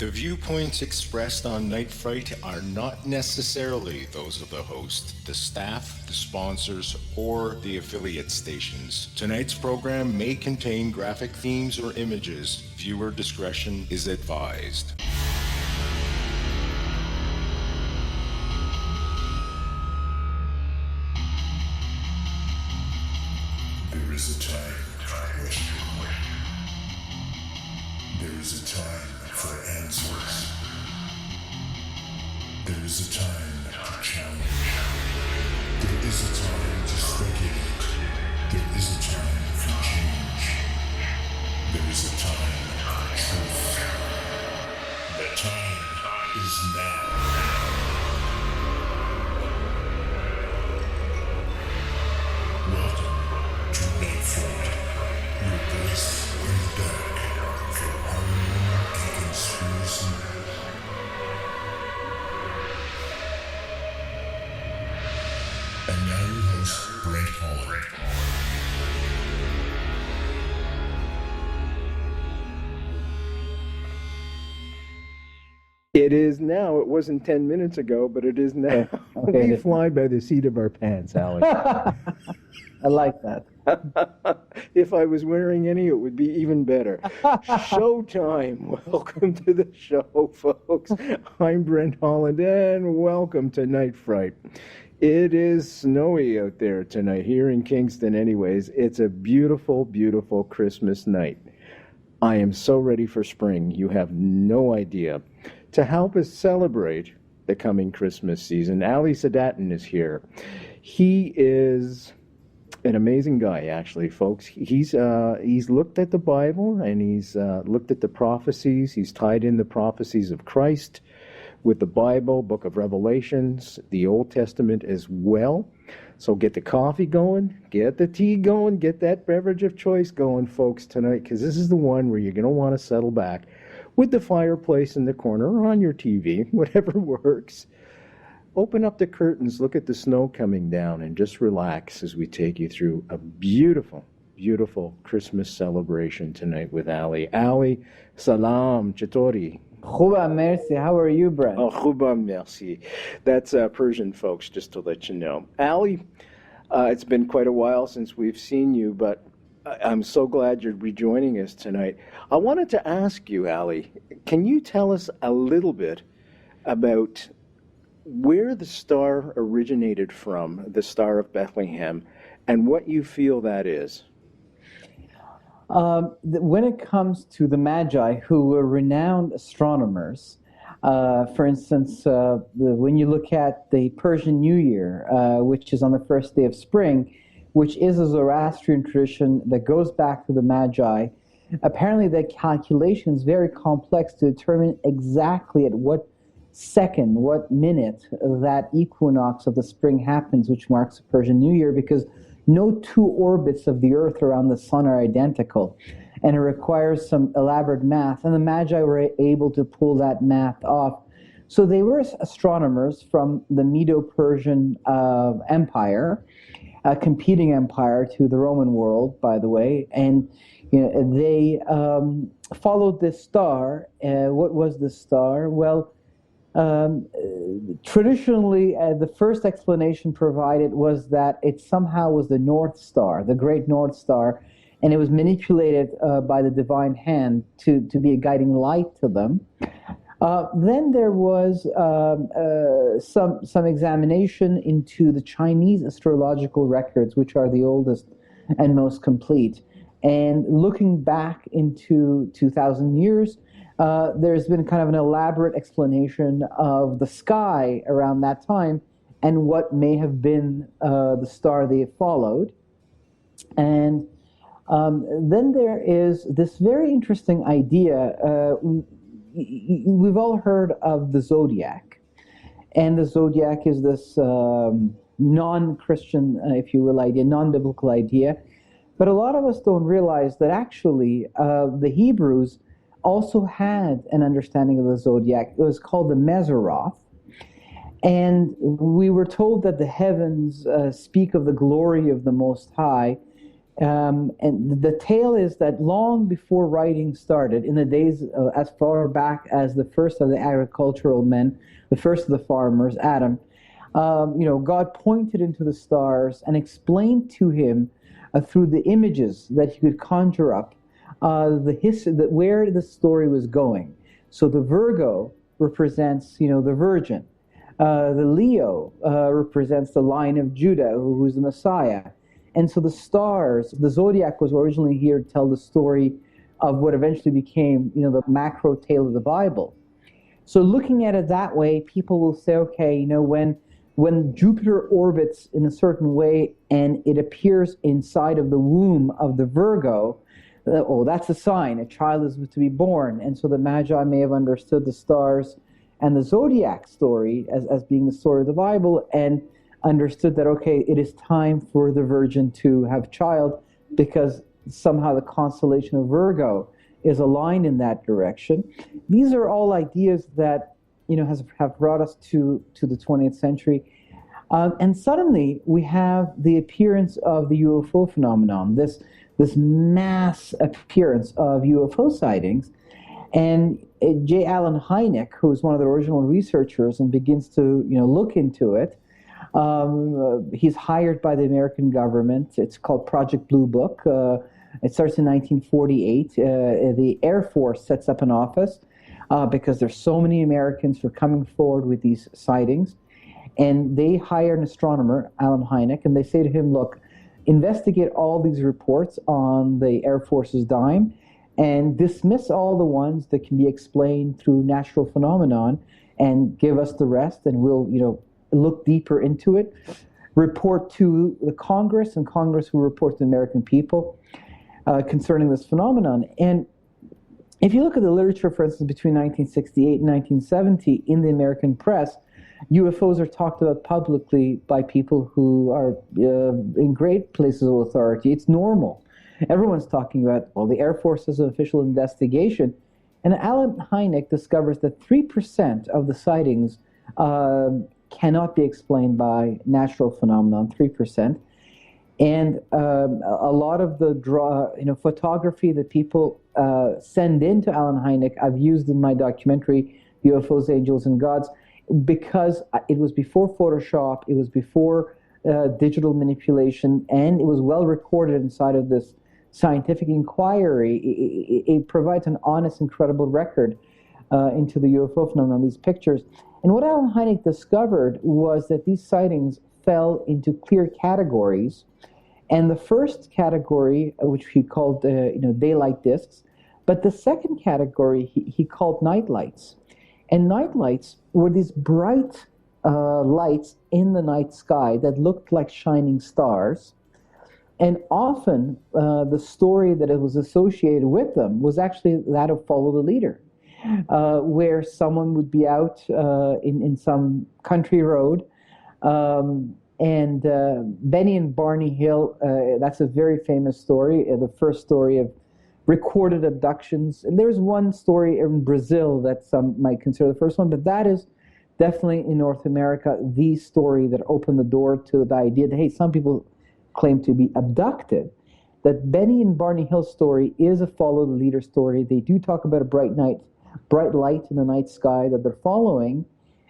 The viewpoints expressed on Night Fright are not necessarily those of the host, the staff, the sponsors, or the affiliate stations. Tonight's program may contain graphic themes or images. Viewer discretion is advised. There is a time for question. There is a time for answers. There is a time to challenge. There is a time to speculate. There is a time for change. There is a time for truth. The time is now. Welcome to Night Fright, your voice in the dark for harmony and conspiracy. And now your host, Brent Holland. It is now. It wasn't 10 minutes ago, but it is now. Okay. We fly by the seat of our pants, Alex. I like that. If I was wearing any, it would be even better. Showtime. Welcome to the show, folks. I'm Brent Holland, and welcome to Night Fright. It is snowy out there tonight, here in Kingston anyways. It's a beautiful, beautiful Christmas night. I am so ready for spring, you have no idea. To help us celebrate the coming Christmas season, Ali Siadatan is here. He is an amazing guy, actually, folks. He's looked at the Bible, and he's looked at the prophecies. He's tied in the prophecies of Christ with the Bible, Book of Revelations, the Old Testament as well. So get the coffee going, get the tea going, get that beverage of choice going, folks, tonight, because this is the one where you're going to want to settle back with the fireplace in the corner or on your TV, whatever works. Open up the curtains, look at the snow coming down, and just relax as we take you through a beautiful, beautiful Christmas celebration tonight with Ali. Ali, salam, chatori. Khuba, merci. How are you, Brent? Oh, khuba, merci. That's Persian, folks, just to let you know. Ali, it's been quite a while since we've seen you, but I'm so glad you're rejoining us tonight. I wanted to ask you, Ali, can you tell us a little bit about where the star originated from, the Star of Bethlehem, and what you feel that is? When it comes to the Magi, who were renowned astronomers, for instance, when you look at the Persian New Year, which is on the first day of spring, which is a Zoroastrian tradition that goes back to the Magi, apparently the calculation is very complex to determine exactly at what second, what minute that equinox of the spring happens, which marks the Persian New Year, because no two orbits of the Earth around the Sun are identical, and it requires some elaborate math, and the Magi were able to pull that math off. So they were astronomers from the Medo-Persian Empire, a competing empire to the Roman world, by the way, and they followed this star. What was the star? Well, traditionally, the first explanation provided was that it somehow was the North Star, the great North Star, and it was manipulated by the divine hand to be a guiding light to them. Then there was some examination into the Chinese astrological records, which are the oldest and most complete. And looking back into 2,000 years, there's been kind of an elaborate explanation of the sky around that time and what may have been the star they followed. And then there is this very interesting idea. We've all heard of the zodiac, and the zodiac is this non-Christian, if you will, idea, non-biblical idea. But a lot of us don't realize that actually the Hebrews also had an understanding of the zodiac. It was called the Mazzaroth, and we were told that the heavens speak of the glory of the Most High, And the tale is that long before writing started, in the days as far back as the first of the agricultural men, the first of the farmers, Adam, God pointed into the stars and explained to him through the images that he could conjure up where the story was going. So the Virgo represents, the Virgin. The Leo represents the line of Judah, who's the Messiah. And so the stars, the zodiac was originally here to tell the story of what eventually became, the macro tale of the Bible. So looking at it that way, people will say, okay, when Jupiter orbits in a certain way and it appears inside of the womb of the Virgo, that's a sign a child is to be born. And so the Magi may have understood the stars and the zodiac story as being the story of the Bible, and understood that, okay, it is time for the Virgin to have child, because somehow the constellation of Virgo is aligned in that direction. These are all ideas that have brought us to the 20th century. And suddenly we have the appearance of the UFO phenomenon, this mass appearance of UFO sightings. And J. Allen Hynek, who is one of the original researchers and begins to look into it, he's hired by the American government. It's called Project Blue Book. It starts in 1948. The Air Force sets up an office because there's so many Americans who are coming forward with these sightings. And they hire an astronomer, Allen Hynek, and they say to him, look, investigate all these reports on the Air Force's dime and dismiss all the ones that can be explained through natural phenomenon, and give us the rest, and we'll, look deeper into it. Report to the Congress, and Congress will report to the American people concerning this phenomenon. And if you look at the literature, for instance, between 1968 and 1970 in the American press, UFOs are talked about publicly by people who are in great places of authority. It's normal. Everyone's talking about, the Air Force has an official investigation. And Allen Hynek discovers that 3% of the sightings cannot be explained by natural phenomenon, 3%. And a lot of the photography that people send in to Allen Hynek, I've used in my documentary, UFOs, Angels, and Gods, because it was before Photoshop, it was before digital manipulation, and it was well recorded inside of this scientific inquiry. It provides an honest and credible record into the UFO phenomenon, these pictures. And what Allen Hynek discovered was that these sightings fell into clear categories. And the first category, which he called daylight discs, but the second category he called night lights. And night lights were these bright lights in the night sky that looked like shining stars. And often the story that it was associated with them was actually that of Follow the Leader, where someone would be out in some country road, and Benny and Barney Hill, that's a very famous story, the first story of recorded abductions. And there's one story in Brazil that some might consider the first one, but that is definitely in North America the story that opened the door to the idea that, hey, some people claim to be abducted. That Benny and Barney Hill story is a Follow the Leader story. They do talk about a bright light in the night sky that they're following.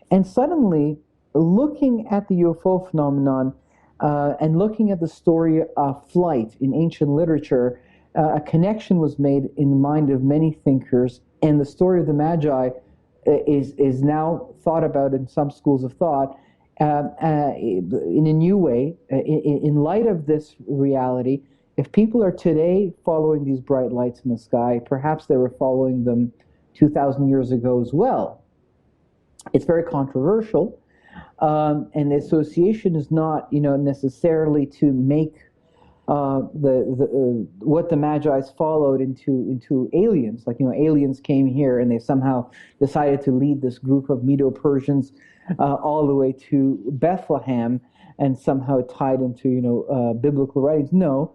And suddenly, looking at the UFO phenomenon and looking at the story of flight in ancient literature, a connection was made in the mind of many thinkers, and the story of the Magi is now thought about in some schools of thought in a new way. In light of this reality, if people are today following these bright lights in the sky, perhaps they were following them 2,000 years ago as well. It's very controversial, and the association is not, necessarily to make what the Magi's followed into aliens. Like, aliens came here and they somehow decided to lead this group of Medo-Persians all the way to Bethlehem and somehow tied into, biblical writings. No,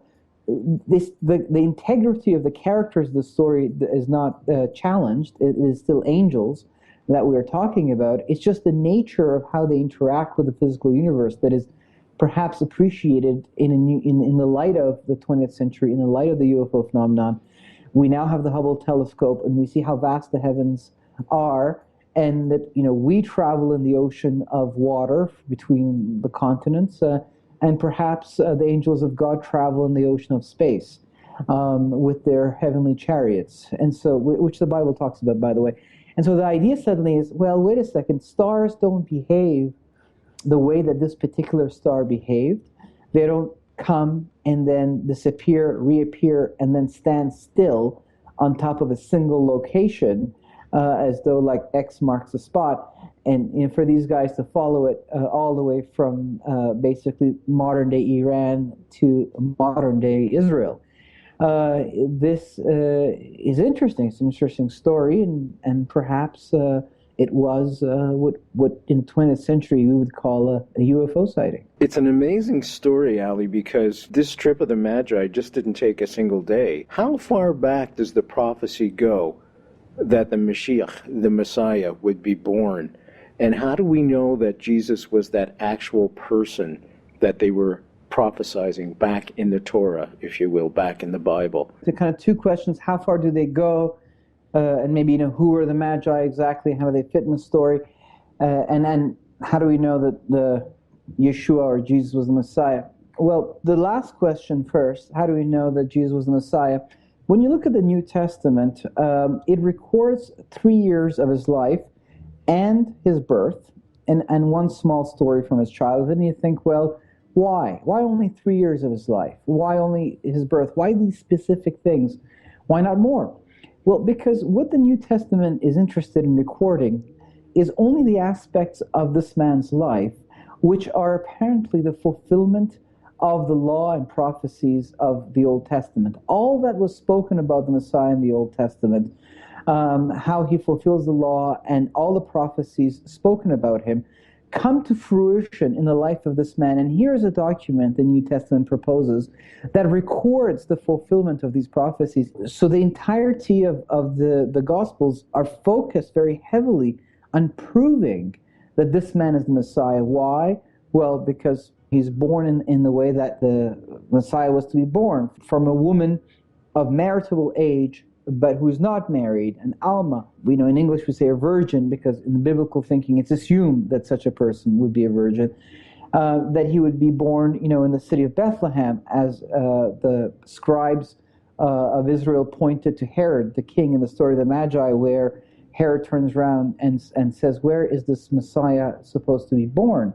the integrity of the characters of the story is not challenged. It is still angels that we are talking about. It's just the nature of how they interact with the physical universe that is perhaps appreciated in the light of the 20th century, in the light of the UFO phenomenon. We now have the Hubble telescope, and we see how vast the heavens are, and that we travel in the ocean of water between the continents, and perhaps the angels of God travel in the ocean of space with their heavenly chariots, and so which the Bible talks about, by the way. And so the idea suddenly is, well, wait a second, stars don't behave the way that this particular star behaved. They don't come and then disappear, reappear, and then stand still on top of a single location, as though like X marks the spot, and for these guys to follow it all the way from basically modern-day Iran to modern-day Israel. This is interesting. It's an interesting story, and perhaps it was what in the 20th century we would call a UFO sighting. It's an amazing story, Ali, because this trip of the Magi just didn't take a single day. How far back does the prophecy go that the Mashiach, the Messiah, would be born? And how do we know that Jesus was that actual person that they were prophesizing back in the Torah, if you will, back in the Bible? So kind of two questions. How far do they go? And maybe, who are the Magi exactly? How do they fit in the story? And then how do we know that the Yeshua or Jesus was the Messiah? Well, the last question first. How do we know that Jesus was the Messiah? When you look at the New Testament, it records 3 years of his life and his birth, and one small story from his childhood. And you think, well, why? Why only 3 years of his life? Why only his birth? Why these specific things? Why not more? Well, because what the New Testament is interested in recording is only the aspects of this man's life which are apparently the fulfillment of the law and prophecies of the Old Testament. All that was spoken about the Messiah in the Old Testament, how he fulfills the law and all the prophecies spoken about him, come to fruition in the life of this man. And here's a document the New Testament proposes that records the fulfillment of these prophecies. So the entirety of the Gospels are focused very heavily on proving that this man is the Messiah. Why? Well, because he's born in the way that the Messiah was to be born, from a woman of marriageable age, but who's not married, an Alma. We know in English we say a virgin, because in the biblical thinking it's assumed that such a person would be a virgin, that he would be born, in the city of Bethlehem, as the scribes of Israel pointed to Herod, the king, in the story of the Magi, where Herod turns around and says, where is this Messiah supposed to be born?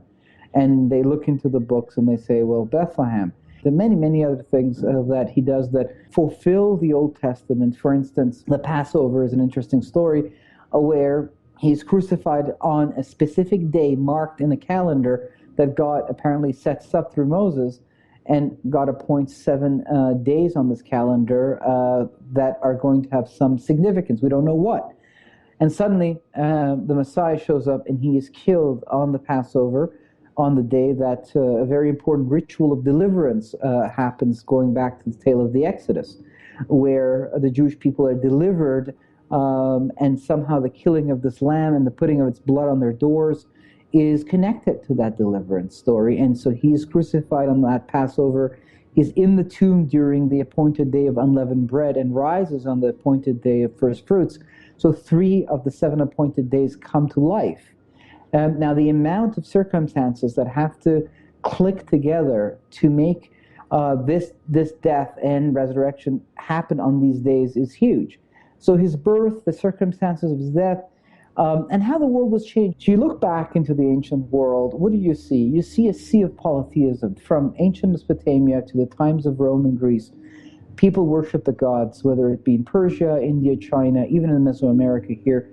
And they look into the books and they say, well, Bethlehem. There are many, many other things that he does that fulfill the Old Testament. For instance, the Passover is an interesting story where he's crucified on a specific day marked in the calendar that God apparently sets up through Moses, and God appoints 7 days on this calendar that are going to have some significance. We don't know what. And suddenly the Messiah shows up and he is killed on the Passover, on the day that a very important ritual of deliverance happens, going back to the tale of the Exodus, where the Jewish people are delivered, and somehow the killing of this lamb and the putting of its blood on their doors is connected to that deliverance story. And so he is crucified on that Passover. He's in the tomb during the appointed day of unleavened bread and rises on the appointed day of first fruits. So 3 of the 7 appointed days come to life. Now, the amount of circumstances that have to click together to make this death and resurrection happen on these days is huge. So his birth, the circumstances of his death, and how the world was changed. So you look back into the ancient world, what do you see? You see a sea of polytheism. From ancient Mesopotamia to the times of Rome and Greece, people worship the gods, whether it be in Persia, India, China, even in Mesoamerica here.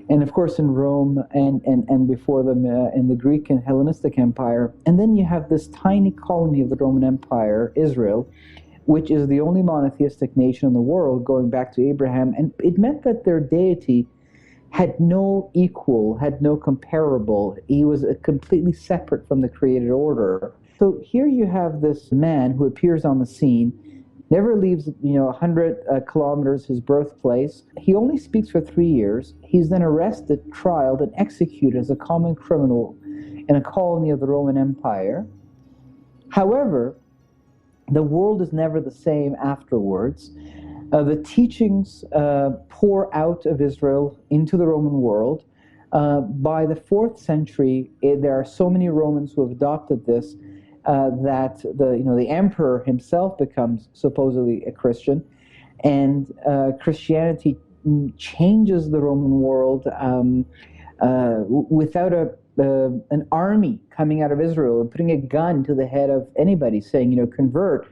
And of course in Rome and before them in the Greek and Hellenistic Empire. And then you have this tiny colony of the Roman Empire, Israel, which is the only monotheistic nation in the world going back to Abraham. And it meant that their deity had no equal, had no comparable. He was completely separate from the created order. So here you have this man who appears on the scene, never leaves 100 kilometers his birthplace. He only speaks for 3 years. He's then arrested, trialed, and executed as a common criminal in a colony of the Roman Empire. However, the world is never the same afterwards. The teachings pour out of Israel into the Roman world. By the 4th century, there are so many Romans who have adopted this that the emperor himself becomes supposedly a Christian, and Christianity changes the Roman world without an army coming out of Israel and putting a gun to the head of anybody saying, convert.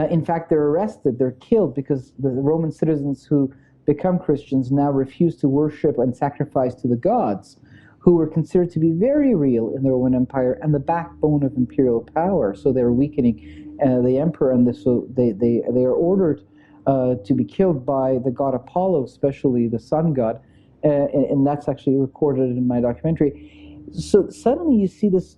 In fact, they're arrested, they're killed, because the Roman citizens who become Christians now refuse to worship and sacrifice to the gods, who were considered to be very real in the Roman Empire and the backbone of imperial power. So they're weakening the emperor, and so they are ordered to be killed by the god Apollo, especially the sun god, and that's actually recorded in my documentary. So suddenly you see this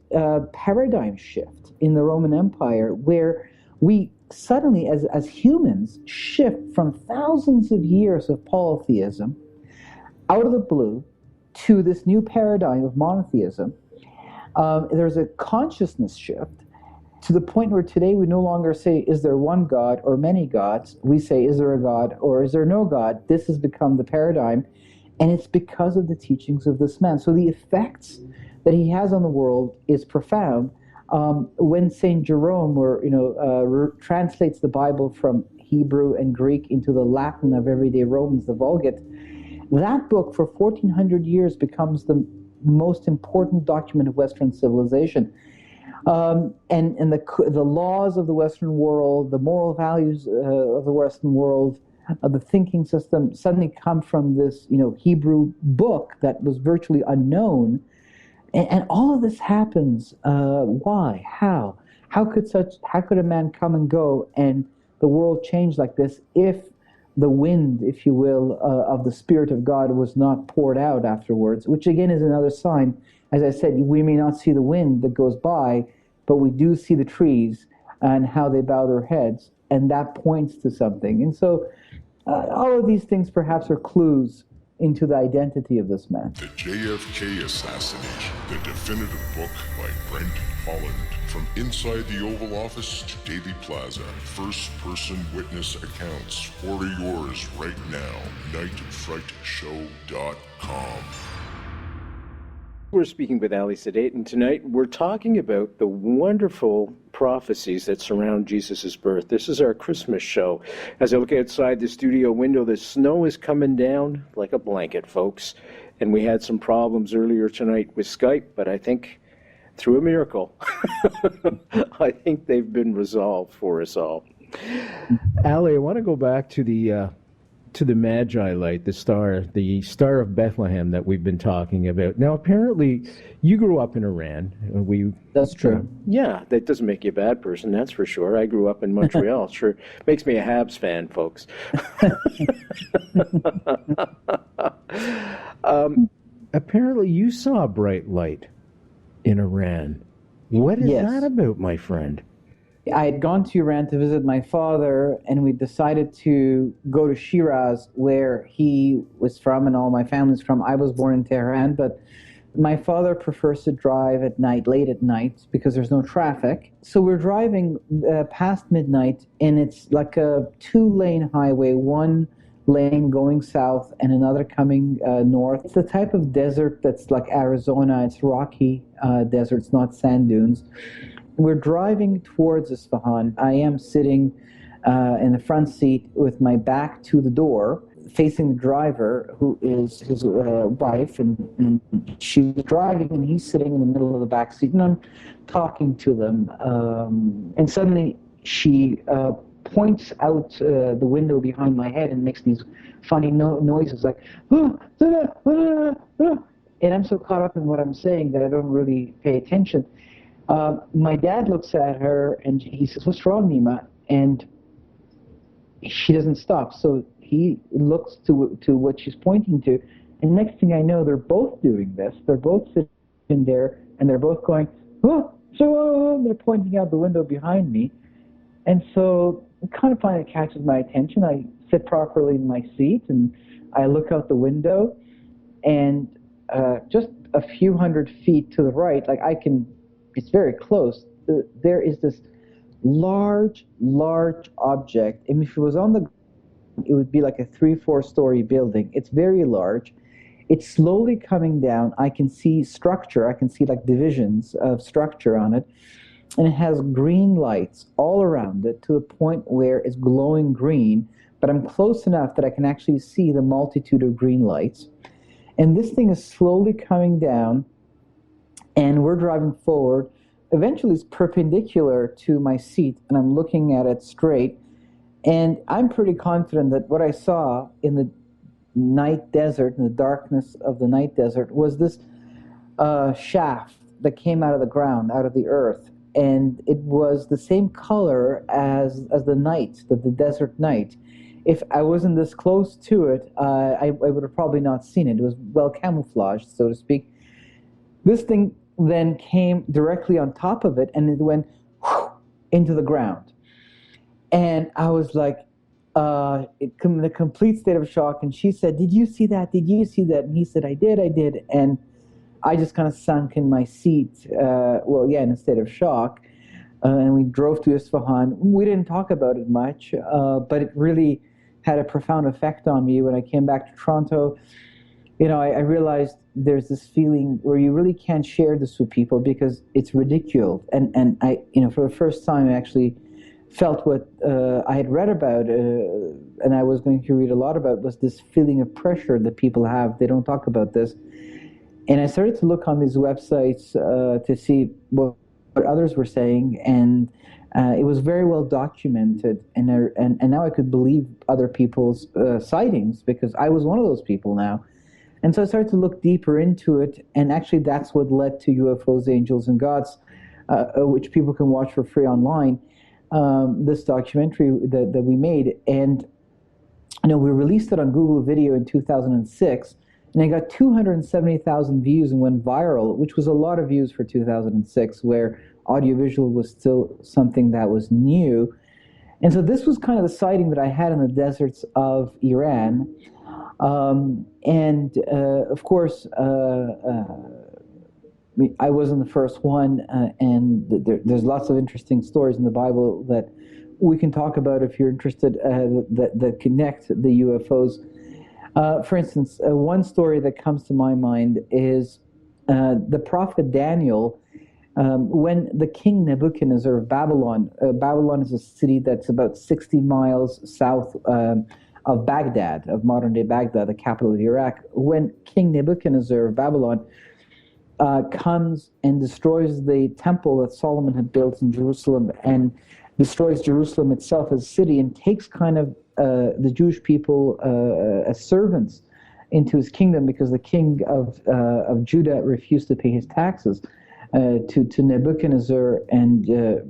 paradigm shift in the Roman Empire, where we suddenly, as humans, shift from thousands of years of polytheism out of the blue to this new paradigm of monotheism. There's a consciousness shift to the point where today we no longer say, is there one God or many gods? We say, is there a God or is there no God? This has become the paradigm, and it's because of the teachings of this man. So the effects that he has on the world is profound. When St. Jerome translates the Bible from Hebrew and Greek into the Latin of everyday Romans, the Vulgate, that book for 1400 years becomes the most important document of Western civilization. And the laws of the Western world, the moral values of the Western world, the thinking system suddenly come from this Hebrew book that was virtually unknown. And all of this happens. Why? How? How could a man come and go and the world change like this if the wind, if you will, of the Spirit of God was not poured out afterwards? Which again is another sign. As I said, we may not see the wind that goes by, but we do see the trees and how they bow their heads, and that points to something. And so all of these things perhaps are clues into the identity of this man. The JFK Assassination, the definitive book by Brent Holland. From inside the Oval Office to Daily Plaza, first-person witness accounts. Order yours right now. nightfrightshow.com. We're speaking with Siadatan tonight. We're talking about the wonderful prophecies that surround Jesus' birth. This is our Christmas show. As I look outside the studio window, the snow is coming down like a blanket, folks. And we had some problems earlier tonight with Skype, but I think through a miracle, I think they've been resolved for us all. Ali, I want to go back to the Magi light, the star of Bethlehem that we've been talking about. Now, apparently, you grew up in Iran. That's true. Yeah, that doesn't make you a bad person, that's for sure. I grew up in Montreal. Sure, makes me a Habs fan, folks. Apparently, you saw a bright light in Iran. What is that about, my friend? I had gone to Iran to visit my father, and we decided to go to Shiraz, where he was from and all my family's from. I was born in Tehran, but my father prefers to drive at night, late at night, because there's no traffic. So we're driving past midnight, and it's like a 2-lane highway, one lane going south and another coming north. It's the type of desert that's like Arizona. It's rocky desert. It's not sand dunes. We're driving towards Isfahan. I am sitting in the front seat with my back to the door, facing the driver, who is his wife, and she's driving, and he's sitting in the middle of the back seat, and I'm talking to them. And suddenly she points out the window behind my head and makes these funny noises like, and I'm so caught up in what I'm saying that I don't really pay attention. My dad looks at her and he says, "What's wrong, Nima?" And she doesn't stop. So he looks to what she's pointing to. And next thing I know, they're both doing this. They're both sitting there and they're both going, "Oh, so," they're pointing out the window behind me. And so I kind of find it catches my attention. I sit properly in my seat and I look out the window, and just a few hundred feet to the right, it's very close. There is this large object. And if it was on the, it would be like a 3-4 story building. It's very large. It's slowly coming down. I can see structure. I can see like divisions of structure on it. And it has green lights all around it to the point where it's glowing green, but I'm close enough that I can actually see the multitude of green lights. And this thing is slowly coming down, and we're driving forward. Eventually it's perpendicular to my seat, and I'm looking at it straight. And I'm pretty confident that what I saw in the night desert, in the darkness of the night desert, was this shaft that came out of the ground, out of the earth. And it was the same color as the night, the desert night. If I wasn't this close to it, I would have probably not seen it. It was well camouflaged, so to speak. This thing then came directly on top of it, and it went into the ground. And I was like, in a complete state of shock. And she said, "Did you see that? Did you see that?" And he said, I did. And I just kind of sunk in my seat, in a state of shock. And we drove to Isfahan. We didn't talk about it much, but it really had a profound effect on me. When I came back to Toronto, I realized there's this feeling where you really can't share this with people because it's ridiculed. And I, for the first time, I actually felt what I had read about, and I was going to read a lot about, was this feeling of pressure that people have. They don't talk about this. And I started to look on these websites to see what others were saying, and it was very well documented. And now I could believe other people's sightings because I was one of those people now. And so I started to look deeper into it, and actually that's what led to UFOs, Angels, and Gods, which people can watch for free online. This documentary that we made, and we released it on Google Video in 2006. And it got 270,000 views and went viral, which was a lot of views for 2006, where audiovisual was still something that was new. And so this was kind of the sighting that I had in the deserts of Iran. Of course, I wasn't the first one, and there's lots of interesting stories in the Bible that we can talk about if you're interested, that connect the UFOs. For instance, one story that comes to my mind is the prophet Daniel. When the king Nebuchadnezzar of Babylon, Babylon is a city that's about 60 miles south of Baghdad, of modern-day Baghdad, the capital of Iraq. When King Nebuchadnezzar of Babylon comes and destroys the temple that Solomon had built in Jerusalem, and destroys Jerusalem itself as a city, and takes kind of the Jewish people as servants into his kingdom, because the king of Judah refused to pay his taxes to Nebuchadnezzar. And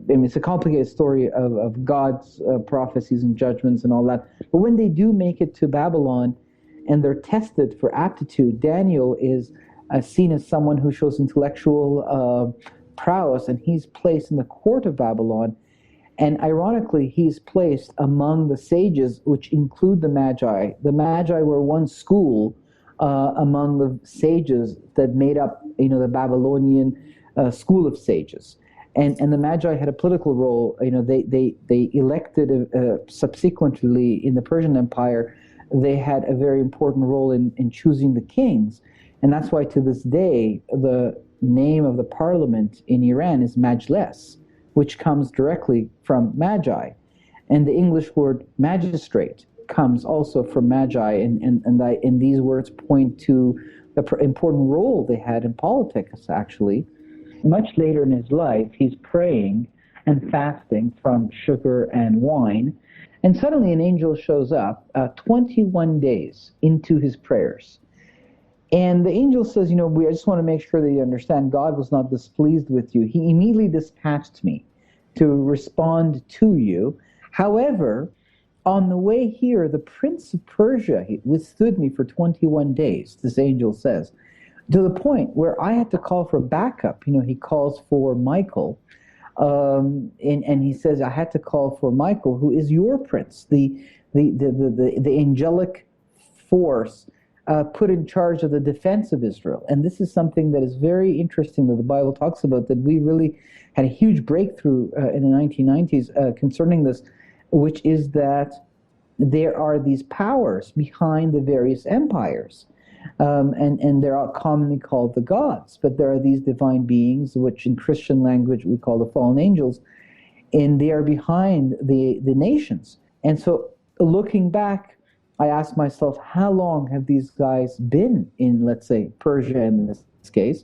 it's a complicated story of God's prophecies and judgments and all that. But when they do make it to Babylon and they're tested for aptitude, Daniel is seen as someone who shows intellectual prowess, and he's placed in the court of Babylon. And ironically, he's placed among the sages, which include the Magi. The Magi were one school among the sages that made up, the Babylonian school of sages. And the Magi had a political role. They elected subsequently in the Persian Empire. They had a very important role in choosing the kings. And that's why to this day, the name of the parliament in Iran is Majlis, which comes directly from Magi. And the English word magistrate comes also from Magi, and these words point to the important role they had in politics, actually. Much later in his life, he's praying and fasting from sugar and wine, and suddenly an angel shows up 21 days into his prayers. And the angel says, I just want to make sure that you understand God was not displeased with you. He immediately dispatched me to respond to you. However, on the way here, the prince of Persia withstood me for 21 days, this angel says, to the point where I had to call for backup. He calls for Michael, and he says, I had to call for Michael, who is your prince, the angelic force put in charge of the defense of Israel. And this is something that is very interesting that the Bible talks about, that we really had a huge breakthrough in the 1990s concerning this, which is that there are these powers behind the various empires. And they're all commonly called the gods, but there are these divine beings, which in Christian language we call the fallen angels, and they are behind the nations. And so looking back, I asked myself, how long have these guys been in, let's say, Persia in this case?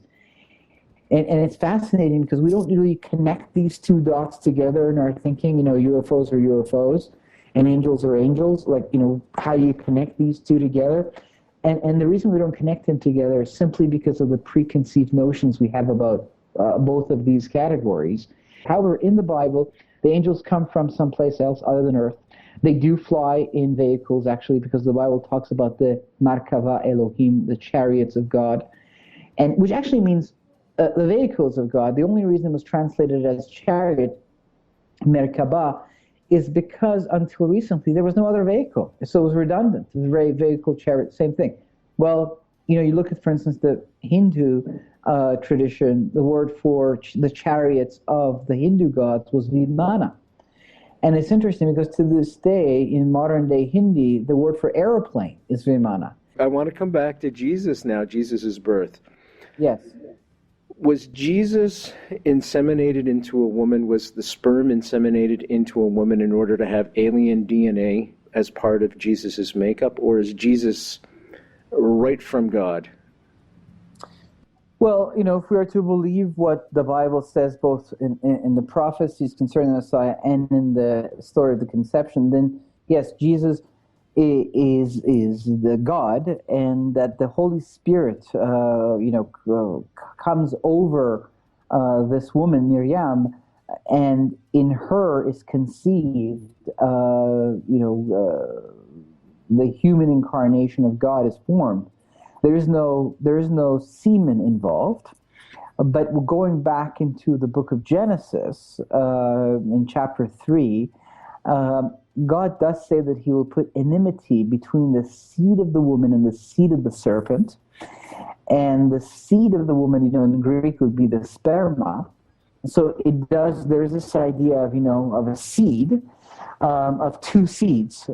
And it's fascinating because we don't really connect these two dots together in our thinking. UFOs are UFOs and angels are angels. How do you connect these two together? And the reason we don't connect them together is simply because of the preconceived notions we have about both of these categories. However, in the Bible, the angels come from someplace else other than Earth. They do fly in vehicles, actually, because the Bible talks about the Markava Elohim, the chariots of God, and which actually means the vehicles of God. The only reason it was translated as chariot, Merkabah, is because until recently there was no other vehicle. So it was redundant. It was vehicle, chariot, same thing. Well, you look at, for instance, the Hindu tradition, the word for the chariots of the Hindu gods was Vimana. And it's interesting because to this day, in modern day Hindi, the word for aeroplane is Vimana. I want to come back to Jesus now, Jesus' birth. Yes. Was Jesus inseminated into a woman? Was the sperm inseminated into a woman in order to have alien DNA as part of Jesus' makeup? Or is Jesus right from God? Well, if we are to believe what the Bible says, both in the prophecies concerning the Messiah and in the story of the conception, then yes, Jesus is the God, and that the Holy Spirit, comes over this woman Miriam, and in her is conceived, the human incarnation of God is formed. There is no semen involved, but going back into the book of Genesis, in chapter 3, God does say that he will put enmity between the seed of the woman and the seed of the serpent. And the seed of the woman, in Greek would be the sperma. So there's this idea of a seed, of two seeds.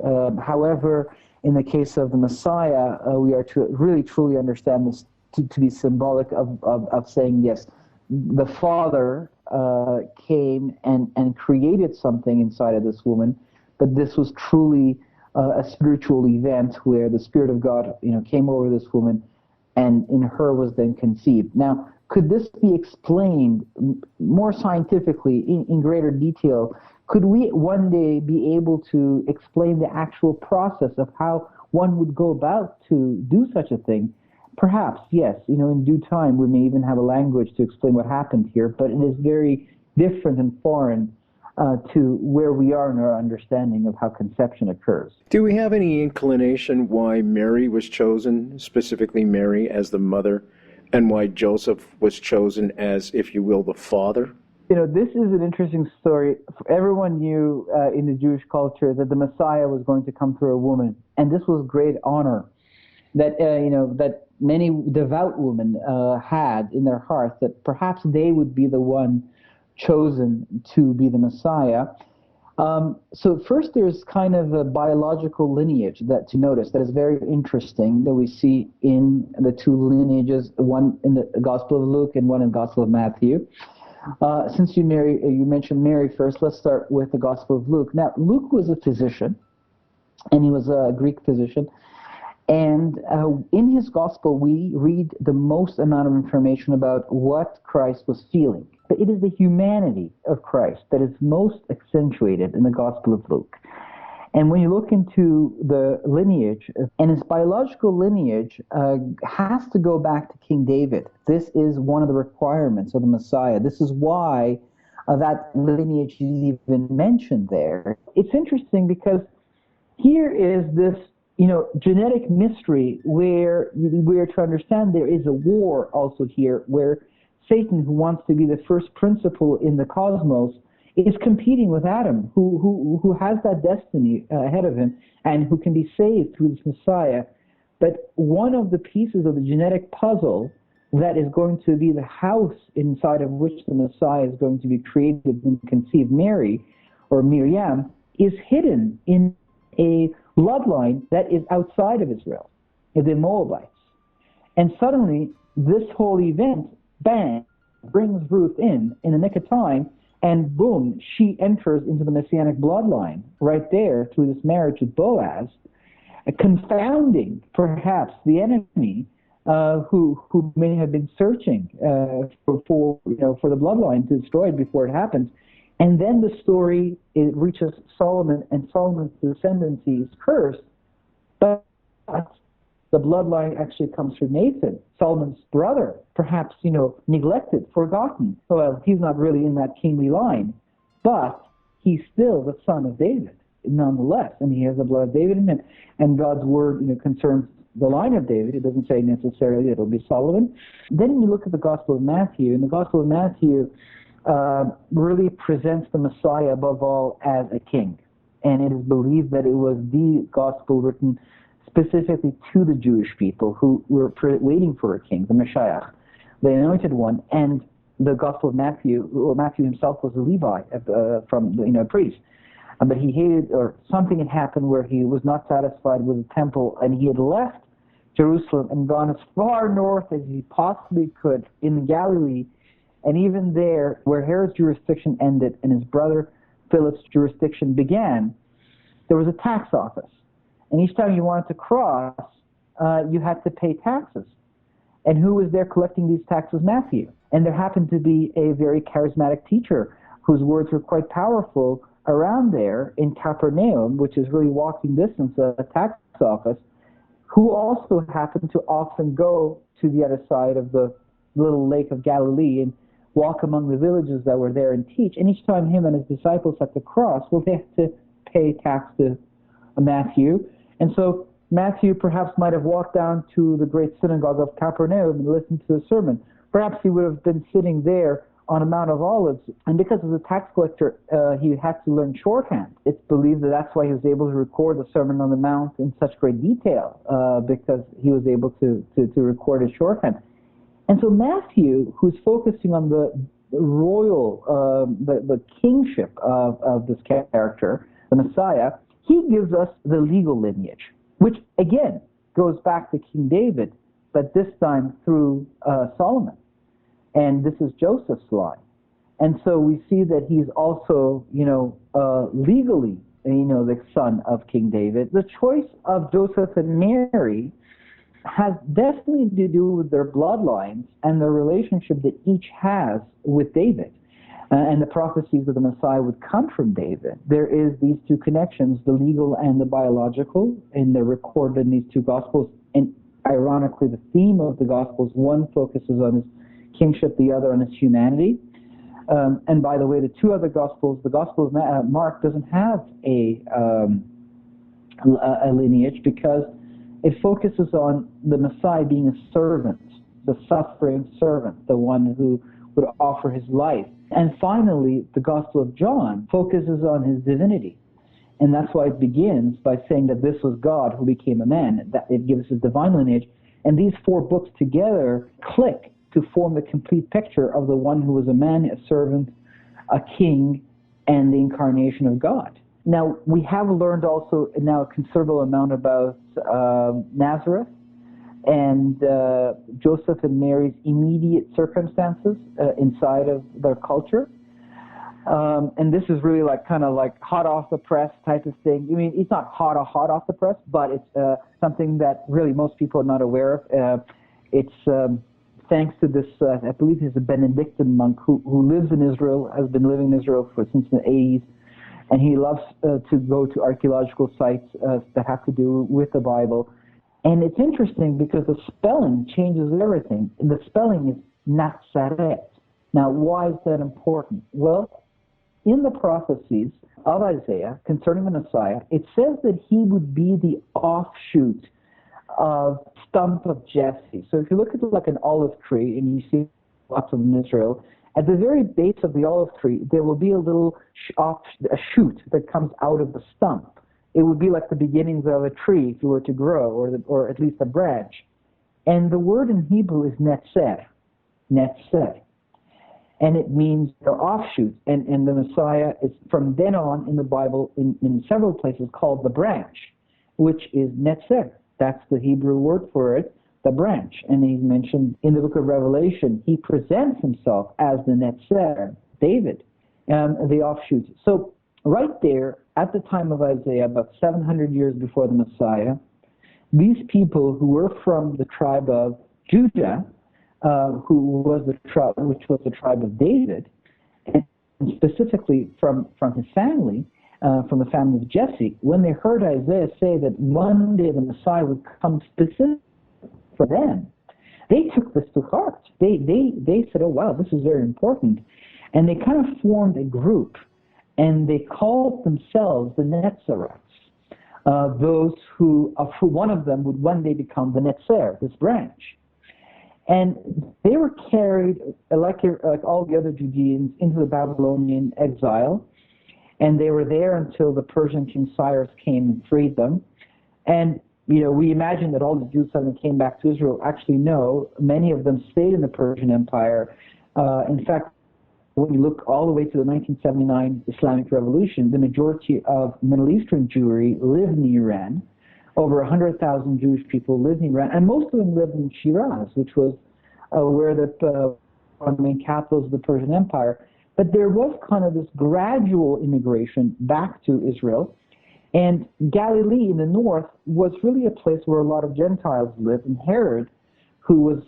However, in the case of the Messiah, we are to really truly understand this to be symbolic of saying, yes, the Father came and created something inside of this woman, but this was truly a spiritual event where the Spirit of God, came over this woman, and in her was then conceived. Now, could this be explained more scientifically, in greater detail? Could we one day be able to explain the actual process of how one would go about to do such a thing? Perhaps, yes. In due time, we may even have a language to explain what happened here, but it is very different and foreign to where we are in our understanding of how conception occurs. Do we have any inclination why Mary was chosen, specifically Mary, as the mother, and why Joseph was chosen as, if you will, the father? This is an interesting story. Everyone knew in the Jewish culture that the Messiah was going to come through a woman, and this was great honor that that many devout women had in their hearts, that perhaps they would be the one chosen to be the Messiah. So first, there's kind of a biological lineage that to notice that is very interesting, that we see in the two lineages, one in the Gospel of Luke and one in the Gospel of Matthew. Since you mentioned Mary first, let's start with the Gospel of Luke. Now, Luke was a physician, and he was a Greek physician. And in his Gospel, we read the most amount of information about what Christ was feeling. But it is the humanity of Christ that is most accentuated in the Gospel of Luke. And when you look into the lineage, and his biological lineage has to go back to King David. This is one of the requirements of the Messiah. This is why that lineage is even mentioned there. It's interesting because here is this, genetic mystery where we are to understand there is a war also here where Satan, who wants to be the first principle in the cosmos, is competing with Adam, who has that destiny ahead of him and who can be saved through this Messiah. But one of the pieces of the genetic puzzle that is going to be the house inside of which the Messiah is going to be created and conceived, Mary or Miriam, is hidden in a bloodline that is outside of Israel, the Moabites. And suddenly, this whole event, bang, brings Ruth in the nick of time, and boom, she enters into the Messianic bloodline right there through this marriage with Boaz, confounding perhaps the enemy who may have been searching for the bloodline to destroy it before it happens. And then the story, it reaches Solomon, and Solomon's descendancy is cursed, but the bloodline actually comes from Nathan, Solomon's brother, perhaps, neglected, forgotten. Well, he's not really in that kingly line, but he's still the son of David, nonetheless, and he has the blood of David in him. And God's word, concerns the line of David. It doesn't say necessarily it'll be Solomon. Then you look at the Gospel of Matthew, and the Gospel of Matthew really presents the Messiah above all as a king. And it is believed that it was the gospel written specifically to the Jewish people who were waiting for a king, the Messiah, the anointed one. And the Gospel of Matthew, Matthew himself was a Levi, from a priest. But he hated, or something had happened where he was not satisfied with the temple, and he had left Jerusalem and gone as far north as he possibly could in Galilee. And even there, where Herod's jurisdiction ended and his brother Philip's jurisdiction began, there was a tax office. And each time you wanted to cross, you had to pay taxes. And who was there collecting these taxes? Matthew. And there happened to be a very charismatic teacher whose words were quite powerful around there in Capernaum, which is really walking distance, a tax office, who also happened to often go to the other side of the little lake of Galilee and walk among the villages that were there and teach. And each time him and his disciples had to cross, well, they had to pay tax to Matthew. And so Matthew perhaps might have walked down to the great synagogue of Capernaum and listened to a sermon. Perhaps he would have been sitting there on a Mount of Olives. And because as a tax collector, he had to learn shorthand. It's believed that that's why he was able to record the Sermon on the Mount in such great detail, because he was able to record his shorthand. And so Matthew, who's focusing on the royal, the kingship of this character, the Messiah, he gives us the legal lineage, which again goes back to King David, but this time through Solomon. And this is Joseph's line. And so we see that he's also, legally, the son of King David. The choice of Joseph and Mary has definitely to do with their bloodlines and the relationship that each has with David. And the prophecies of the Messiah would come from David. There is these two connections, the legal and the biological, and they're recorded in these two Gospels. And ironically, the theme of the Gospels, one focuses on his kingship, the other on his humanity. And by the way, the two other Gospels, the Gospel of Mark doesn't have a lineage because it focuses on the Messiah being a servant, the suffering servant, the one who would offer his life. And finally, the Gospel of John focuses on his divinity. And that's why it begins by saying that this was God who became a man, that it gives us divine lineage. And these four books together click to form the complete picture of the one who was a man, a servant, a king, and the incarnation of God. Now, we have learned also now a considerable amount about Nazareth and Joseph and Mary's immediate circumstances inside of their culture. And this is really kind of hot off the press type of thing. I mean, it's not hot off the press, but it's something that really most people are not aware of. It's thanks to this, I believe he's a Benedictine monk who lives in Israel, has been living in Israel since the 80s. And he loves to go to archaeological sites that have to do with the Bible. And it's interesting because the spelling changes everything. The spelling is Nazareth. Now, why is that important? Well, in the prophecies of Isaiah concerning the Messiah, it says that he would be the offshoot of stump of Jesse. So if you look at an olive tree, and you see lots of them in Israel, at the very base of the olive tree, there will be a little a shoot that comes out of the stump. It would be like the beginnings of a tree if it were to grow, or at least a branch. And the word in Hebrew is netzer, netzer. And it means the offshoot. And the Messiah is, from then on in the Bible, in several places, called the branch, which is netzer. That's the Hebrew word for it, the branch. And he's mentioned in the book of Revelation, he presents himself as the netzer, David, the offshoot. So right there, at the time of Isaiah, about 700 years before the Messiah, these people who were from the tribe of Judah, who was the tribe, which was the tribe of David, and specifically from his family, from the family of Jesse, when they heard Isaiah say that one day the Messiah would come specifically for them, they took this to heart. They said, "Oh wow, this is very important," and they kind of formed a group, and they called themselves the Netzerites. Those who one of them would one day become the Netzer, this branch. And they were carried, like all the other Judeans, into the Babylonian exile. And they were there until the Persian king Cyrus came and freed them. And, we imagine that all the Jews suddenly came back to Israel. Actually, no. Many of them stayed in the Persian Empire. In fact, when you look all the way to the 1979 Islamic Revolution, the majority of Middle Eastern Jewry lived in Iran. Over 100,000 Jewish people lived in Iran, and most of them lived in Shiraz, which was where one of the main capitals of the Persian Empire. But there was kind of this gradual immigration back to Israel. And Galilee in the north was really a place where a lot of Gentiles lived. And Herod, who was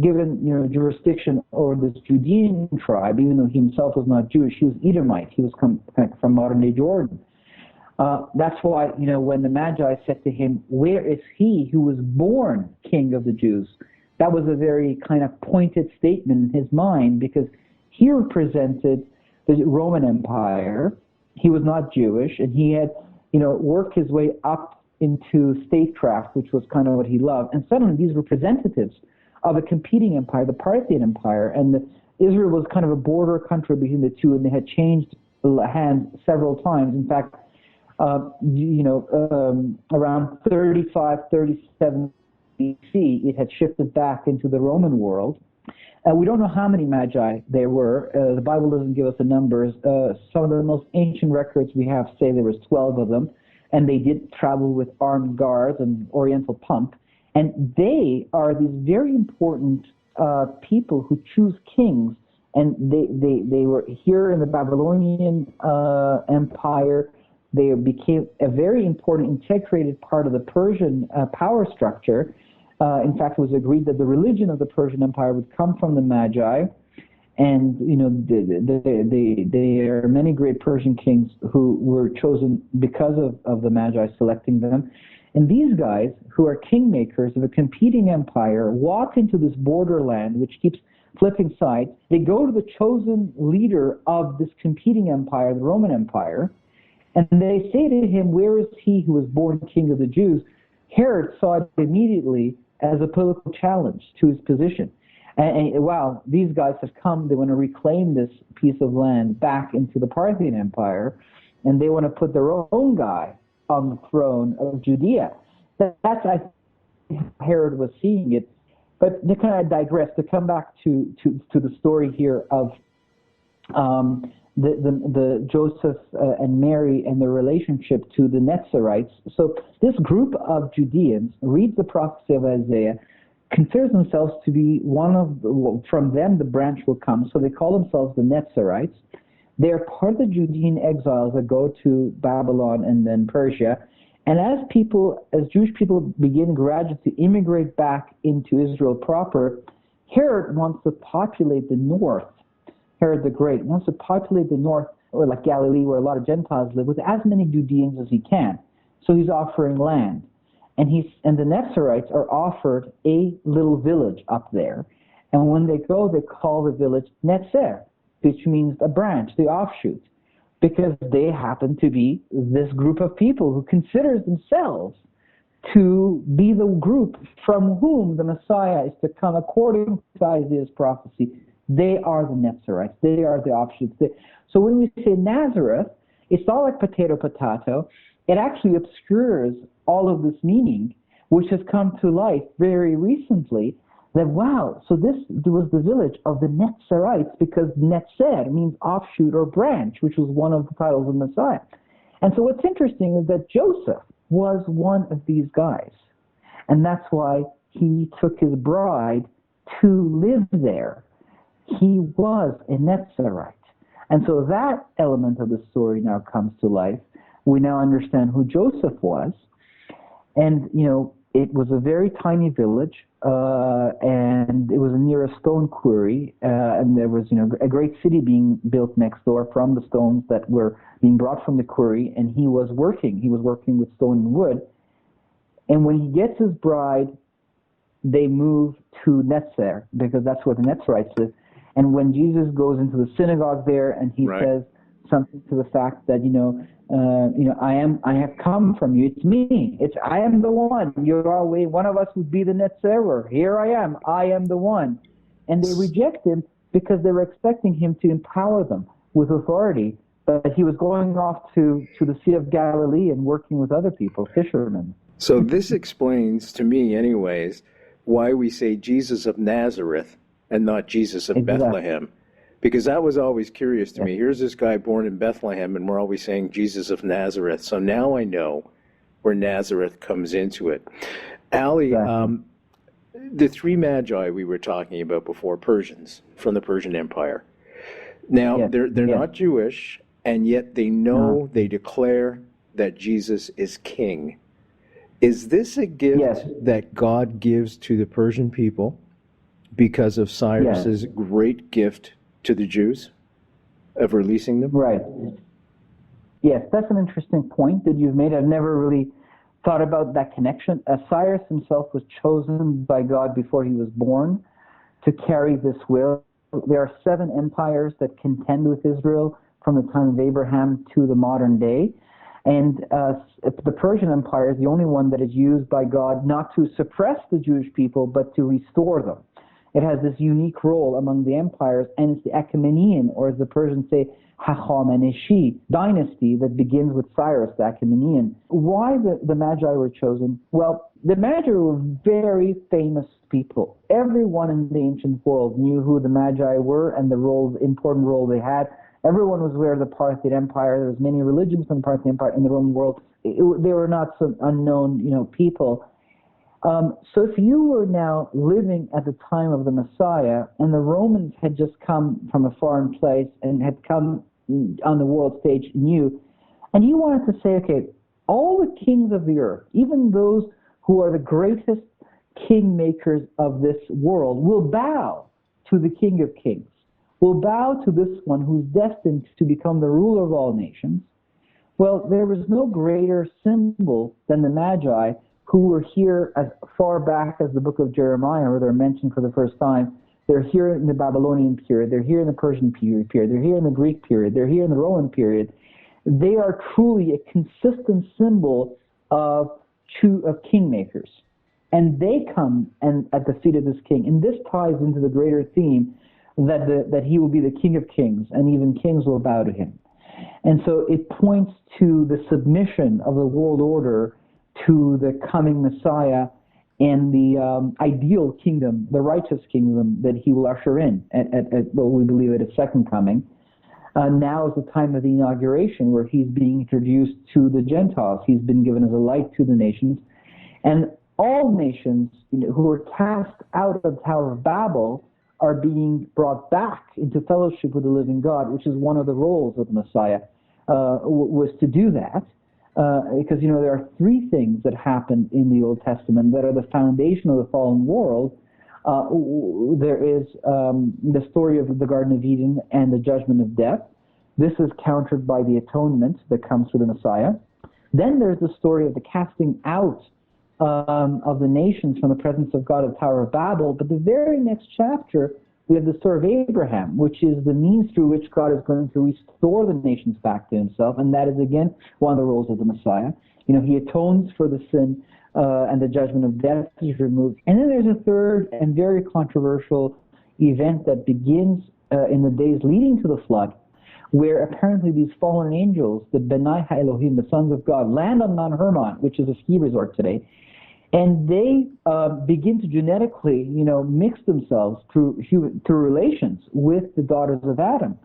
given jurisdiction over this Judean tribe, even though he himself was not Jewish, he was Edomite. He was from modern-day Jordan. That's why, when the Magi said to him, "Where is he who was born King of the Jews?" That was a very kind of pointed statement in his mind, because he represented the Roman Empire. He was not Jewish, and he had, worked his way up into statecraft, which was kind of what he loved. And suddenly these representatives of a competing empire, the Parthian Empire, and Israel was kind of a border country between the two, and they had changed hands several times. In fact, around 35, 37 BC, it had shifted back into the Roman world. We don't know how many magi there were. The Bible doesn't give us the numbers. Some of the most ancient records we have say there was 12 of them, and they did travel with armed guards and oriental pomp. And they are these very important people who choose kings. And they were here in the Babylonian Empire. They became a very important integrated part of the Persian power structure. In fact, it was agreed that the religion of the Persian Empire would come from the Magi. And, there are many great Persian kings who were chosen because of the Magi selecting them. And these guys, who are kingmakers of a competing empire, walk into this borderland, which keeps flipping sides. They go to the chosen leader of this competing empire, the Roman Empire, and they say to him, "Where is he who was born King of the Jews?" Herod saw it immediately as a political challenge to his position. And wow, these guys have come. They want to reclaim this piece of land back into the Parthian Empire, and they want to put their own guy on the throne of Judea. That's, I think, Herod was seeing it. But to kind of digress, to come back to the story here of the Joseph and Mary and their relationship to the Netzerites. So this group of Judeans reads the prophecy of Isaiah, considers themselves to be from them the branch will come. So they call themselves the Netzerites. They are part of the Judean exiles that go to Babylon and then Persia. And as Jewish people begin gradually to immigrate back into Israel proper, Herod wants to populate the north. Herod the Great wants to populate the north, or like Galilee, where a lot of Gentiles live, with as many Judeans as he can. So he's offering land. And the Netzerites are offered a little village up there. And when they go, they call the village Netzer, which means a branch, the offshoot, because they happen to be this group of people who considers themselves to be the group from whom the Messiah is to come according to Isaiah's prophecy. They are the Netzerites. They are the offshoots. So when we say Nazareth, it's all like potato, it actually obscures all of this meaning, which has come to light very recently, that, wow, so this was the village of the Netzerites, because Netzer means offshoot or branch, which was one of the titles of Messiah. And so what's interesting is that Joseph was one of these guys. And that's why he took his bride to live there. He was a Netzerite. And so that element of the story now comes to life. We now understand who Joseph was. And, you know, it was a very tiny village, and it was near a stone quarry, and there was, you know, a great city being built next door from the stones that were being brought from the quarry, and he was working with stone and wood. And when he gets his bride, they move to Netzer, because that's where the Netzerites live. And when Jesus goes into the synagogue there, and he says something to the fact that, I have come from you. It's me. I am the one. You're always, one of us would be the Netzerer. Here I am the one. And they reject him because they were expecting him to empower them with authority. But he was going off to the Sea of Galilee and working with other people, fishermen. So this explains, to me anyways, why we say Jesus of Nazareth and not Jesus of Bethlehem. Because that was always curious to me. Here's this guy born in Bethlehem, and we're always saying Jesus of Nazareth. So now I know where Nazareth comes into it. Ali, the three magi we were talking about before, Persians from the Persian Empire. Now, they're not Jewish, and yet they know, they declare that Jesus is king. Is this a gift that God gives to the Persian people because of Cyrus's great gift to the Jews of releasing them? Right. Yes, that's an interesting point that you've made. I've never really thought about that connection. Cyrus himself was chosen by God before he was born to carry this will. There are 7 empires that contend with Israel from the time of Abraham to the modern day. And the Persian Empire is the only one that is used by God not to suppress the Jewish people, but to restore them. It has this unique role among the empires, and it's the Achaemenian, or as the Persians say, Hachameneshi dynasty that begins with Cyrus, the Achaemenian. Why the Magi were chosen? Well, the Magi were very famous people. Everyone in the ancient world knew who the Magi were and the important role they had. Everyone was aware of the Parthian Empire. There was many religions from the Parthian Empire in the Roman world. They were not some unknown, people. So if you were now living at the time of the Messiah, and the Romans had just come from a foreign place and had come on the world stage new, and you wanted to say, okay, all the kings of the earth, even those who are the greatest kingmakers of this world, will bow to the King of Kings, will bow to this one who's destined to become the ruler of all nations. Well, there was no greater symbol than the Magi, who were here as far back as the book of Jeremiah, where they're mentioned for the first time. They're here in the Babylonian period, they're here in the Persian period, they're here in the Greek period, they're here in the Roman period. They are truly a consistent symbol of kingmakers. And they come at the feet of this king. And this ties into the greater theme that he will be the King of Kings, and even kings will bow to him. And so it points to the submission of the world order to the coming Messiah and the ideal kingdom, the righteous kingdom that he will usher in at what we believe at his second coming. Now is the time of the inauguration, where he's being introduced to the Gentiles. He's been given as a light to the nations. And all nations who were cast out of the Tower of Babel are being brought back into fellowship with the living God, which is one of the roles of the Messiah, was to do that. Because, there are 3 things that happen in the Old Testament that are the foundation of the fallen world. There is the story of the Garden of Eden and the judgment of death. This is countered by the atonement that comes through the Messiah. Then there's the story of the casting out of the nations from the presence of God at the Tower of Babel. But the very next chapter, we have the story of Abraham, which is the means through which God is going to restore the nations back to himself. And that is, again, one of the roles of the Messiah. He atones for the sin and the judgment of death is removed. And then there's a third and very controversial event that begins in the days leading to the flood, where apparently these fallen angels, the Benai Elohim, the sons of God, land on Mount Hermon, which is a ski resort today, and they begin to genetically, mix themselves through relations with the daughters of Adam,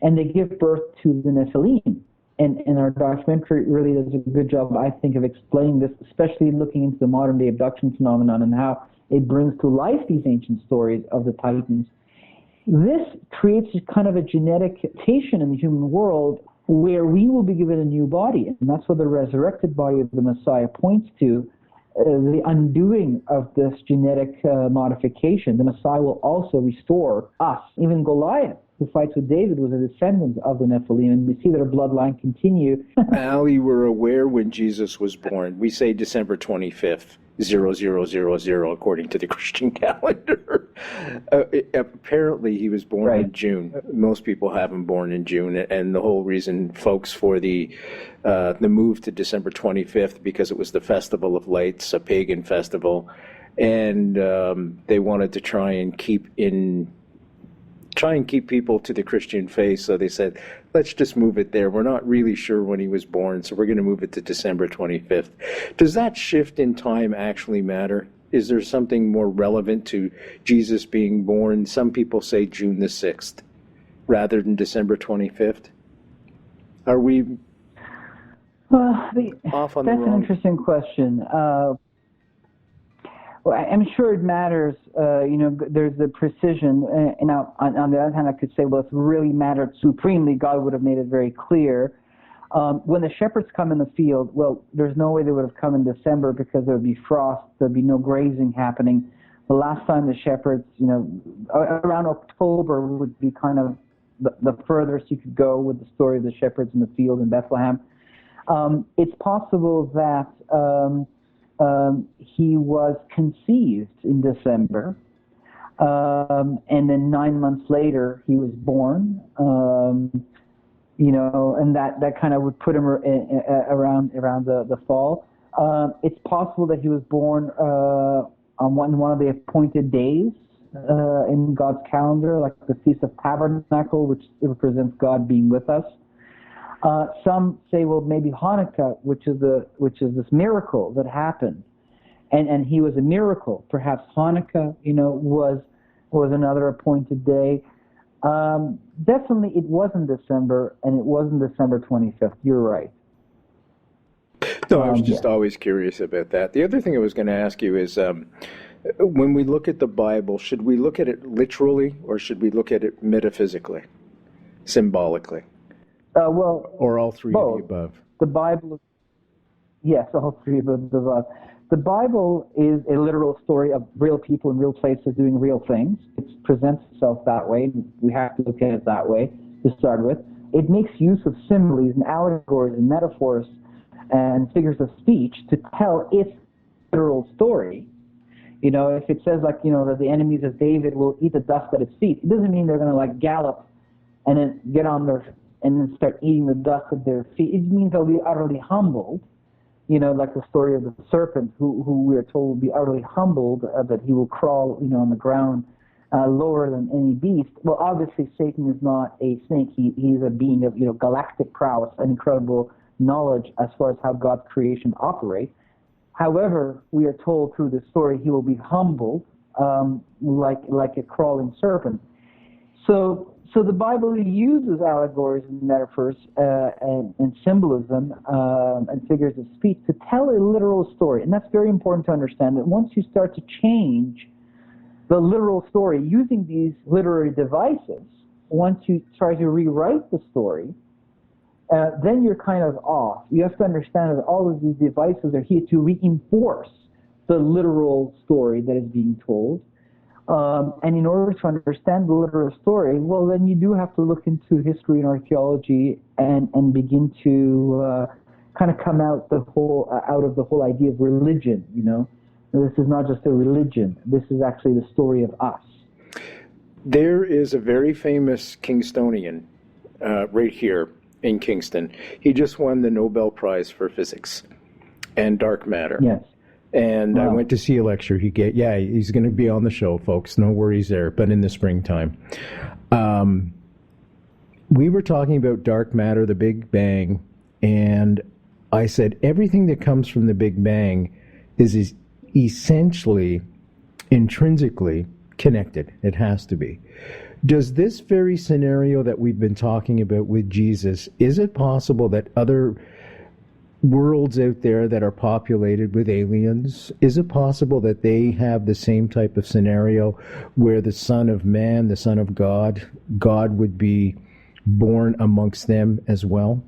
and they give birth to the Nephilim. And our documentary really does a good job, I think, of explaining this, especially looking into the modern-day abduction phenomenon and how it brings to life these ancient stories of the Titans. This creates kind of a genetic mutation in the human world where we will be given a new body, and that's what the resurrected body of the Messiah points to, the undoing of this genetic modification. The Messiah will also restore us. Even Goliath, who fights with David, was a descendant of the Nephilim, and we see their bloodline continue. Al, you were aware when Jesus was born. We say December 25th, 0000, according to the Christian calendar. Apparently, he was born in June. Most people have him born in June, and the whole reason, folks, for the move to December 25th, because it was the Festival of Lights, a pagan festival, and they wanted to try and keep people to the Christian faith, so they said, let's just move it there. We're not really sure when he was born, so we're going to move it to December 25th. Does that shift in time actually matter? Is there something more relevant to Jesus being born? Some people say June the 6th rather than December 25th. Are we off on the wrong? That's an interesting question. Well, I'm sure it matters. There's the precision. And on the other hand, I could say, well, if it really mattered supremely, God would have made it very clear. When the shepherds come in the field, well, there's no way they would have come in December because there would be frost. There'd be no grazing happening. The last time the shepherds, around October would be kind of the furthest you could go with the story of the shepherds in the field in Bethlehem. It's possible that he was conceived in December, and then 9 months later he was born, and that kind of would put him around the fall. It's possible that he was born on one of the appointed days in God's calendar, like the Feast of Tabernacle, which represents God being with us. Some say, well, maybe Hanukkah, which is this miracle that happened, and he was a miracle. Perhaps Hanukkah, was another appointed day. Definitely, it wasn't December, and it wasn't December 25th. You're right. No, I was just always curious about that. The other thing I was going to ask you is, when we look at the Bible, should we look at it literally, or should we look at it metaphysically, symbolically? Or all three both. of the above. The Bible, yes, all three of the above. The Bible is a literal story of real people in real places doing real things. It presents itself that way. We have to look at it that way to start with. It makes use of similes and allegories and metaphors and figures of speech to tell its literal story. If it says that the enemies of David will eat the dust at his feet, it doesn't mean they're going to gallop and then get on their and then start eating the dust at their feet. It means they'll be utterly humbled, like the story of the serpent, who we are told will be utterly humbled, that he will crawl, on the ground lower than any beast. Well, obviously, Satan is not a snake. He's a being of, galactic prowess and incredible knowledge as far as how God's creation operates. However, we are told through this story he will be humbled, like a crawling serpent. So the Bible uses allegories and metaphors and symbolism and figures of speech to tell a literal story. And that's very important to understand, that once you start to change the literal story using these literary devices, once you try to rewrite the story, then you're kind of off. You have to understand that all of these devices are here to reinforce the literal story that is being told. And in order to understand the literal story, well, then you do have to look into history and archaeology and begin to kind of come out of the whole idea of religion. This is not just a religion. This is actually the story of us. There is a very famous Kingstonian right here in Kingston. He just won the Nobel Prize for Physics and Dark Matter. Yes. And I went To see a lecture he gave. Yeah, he's going to be on the show, folks. No worries there, but in the springtime. we were talking about dark matter, the Big Bang, and I said everything that comes from the Big Bang is essentially, intrinsically connected. It has to be. Does this very scenario that we've been talking about with Jesus, is it possible that other worlds out there that are populated with aliens, is it possible that they have the same type of scenario where the Son of Man, the Son of God, God would be born amongst them as well?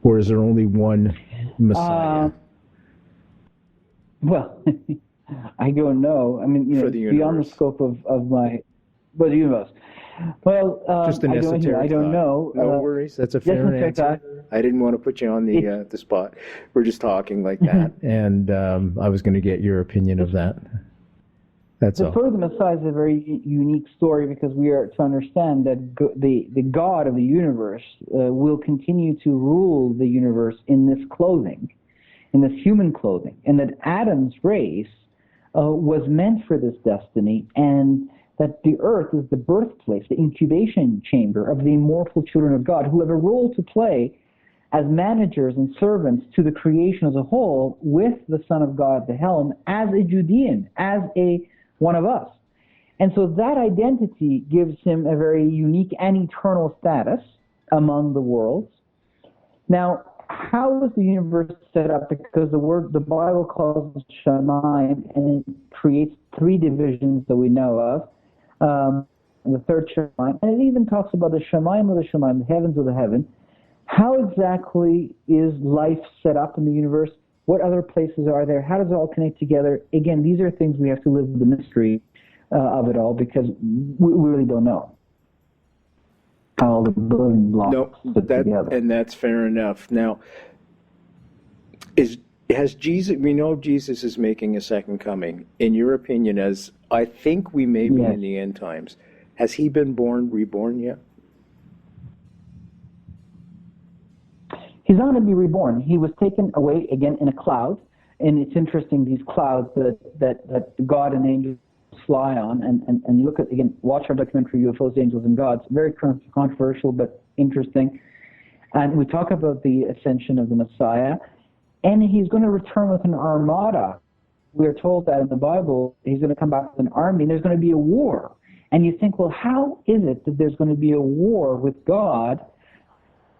Or is there only one Messiah? Well, I don't know. I mean, you know, beyond the scope of my, well, the universe. Well, just an esoteric I don't know. No worries. That's a fair answer. I didn't want to put you on the spot. We're just talking like that, and I was going to get your opinion of that. That's all. The story of the Messiah is a very unique story because we are to understand that the God of the universe will continue to rule the universe in this clothing, in this human clothing, and that Adam's race was meant for this destiny, and that the earth is the birthplace, the incubation chamber of the immortal children of God who have a role to play as managers and servants to the creation as a whole, with the Son of God at the helm, as a Judean, as one of us. And so that identity gives him a very unique and eternal status among the worlds. Now, how is the universe set up? Because the Bible calls it Shemaim, and it creates three divisions that we know of. The third Shemaim, and it even talks about the Shemaim of the Shemaim, the heavens of the heaven. How exactly is life set up in the universe? What other places are there? How does it all connect together? Again, these are things we have to live with the mystery of it all, because we really don't know how all the building blocks fit together. And that's fair enough. Now, has Jesus? We know Jesus is making a second coming. In your opinion, as I think we may be in the end times, has he been reborn yet? He's not going to be reborn. He was taken away again in a cloud, and it's interesting, these clouds that God and angels fly on, and look at, again, watch our documentary UFOs, Angels and Gods. Very controversial, but interesting. And we talk about the ascension of the Messiah, and he's going to return with an armada. We are told that in the Bible, he's going to come back with an army, and there's going to be a war. And you think, well, how is it that there's going to be a war with God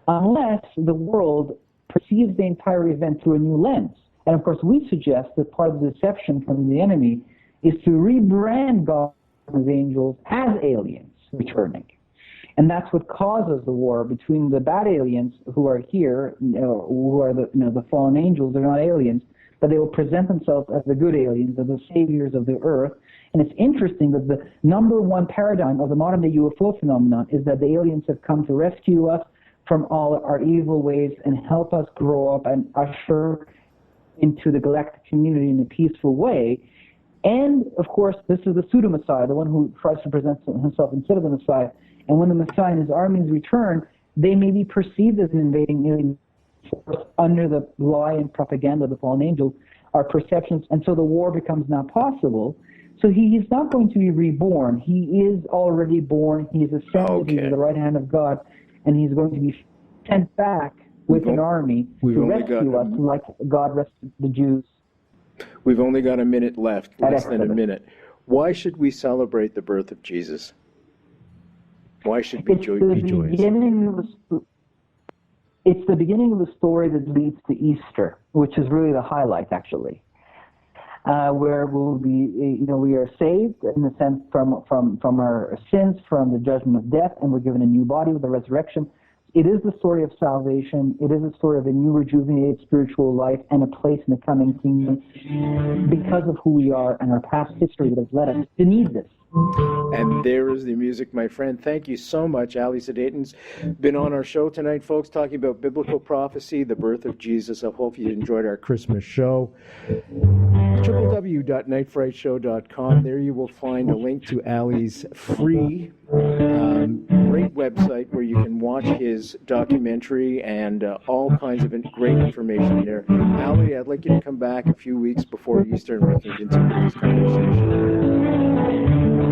unless the world perceives the entire event through a new lens? And of course, we suggest that part of the deception from the enemy is to rebrand God and his angels as aliens returning. And that's what causes the war between the bad aliens who are here, who are the fallen angels. They're not aliens, but they will present themselves as the good aliens, as the saviors of the earth. And it's interesting that the number one paradigm of the modern day UFO phenomenon is that the aliens have come to rescue us from all our evil ways and help us grow up and usher into the galactic community in a peaceful way. And, of course, this is the pseudo-Messiah, the one who tries to present himself instead of the Messiah. And when the Messiah and his armies return, they may be perceived as an invading alien force under the lie and propaganda of the fallen angels, our perceptions, and so the war becomes not possible. So he's not going to be reborn. He is already born. He's ascended to the right hand of God, and he's going to be sent back with an army to rescue us like God rescued the Jews. We've only got a minute left, less than a minute. Why should we celebrate the birth of Jesus? Why should we be joyous? It's the beginning of the story that leads to Easter, which is really the highlight, actually, where we'll be, we are saved in the sense from our sins, from the judgment of death, and we're given a new body with the resurrection. It is the story of salvation. It is the story of a new rejuvenated spiritual life and a place in the coming kingdom because of who we are and our past history that has led us to need this. And there is the music, my friend. Thank you so much. Ali Siadatan's been on our show tonight, folks, talking about biblical prophecy, the birth of Jesus. I hope you enjoyed our Christmas show. www.nightfrightshow.com. There you will find a link to Ali's free, great website where you can watch his documentary and all kinds of great information there. Ali, I'd like you to come back a few weeks before Easter and we can continue this conversation.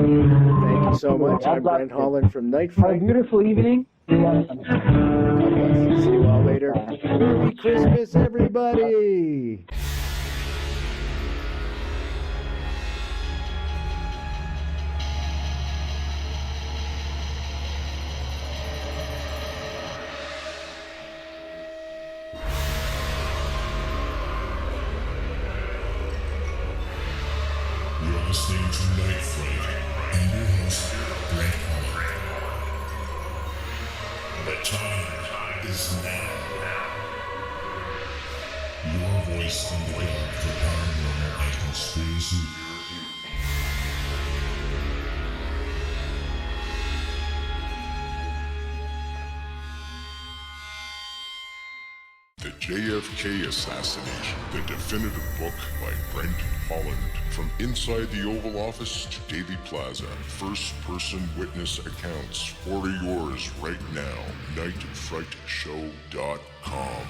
Thank you. you so much. I'm Brent Holland from Night Have a Fright. beautiful evening. God bless. See you all later. Merry Christmas, everybody! You're listening to Night Fright and your host, Brent Holland. The time is now. Your voice in the dark for paranormal and conspiracy. The JFK Assassination, the definitive book by Brent Holland. From inside the Oval Office to Daily Plaza, first-person witness accounts. Order yours right now. NightFrightShow.com.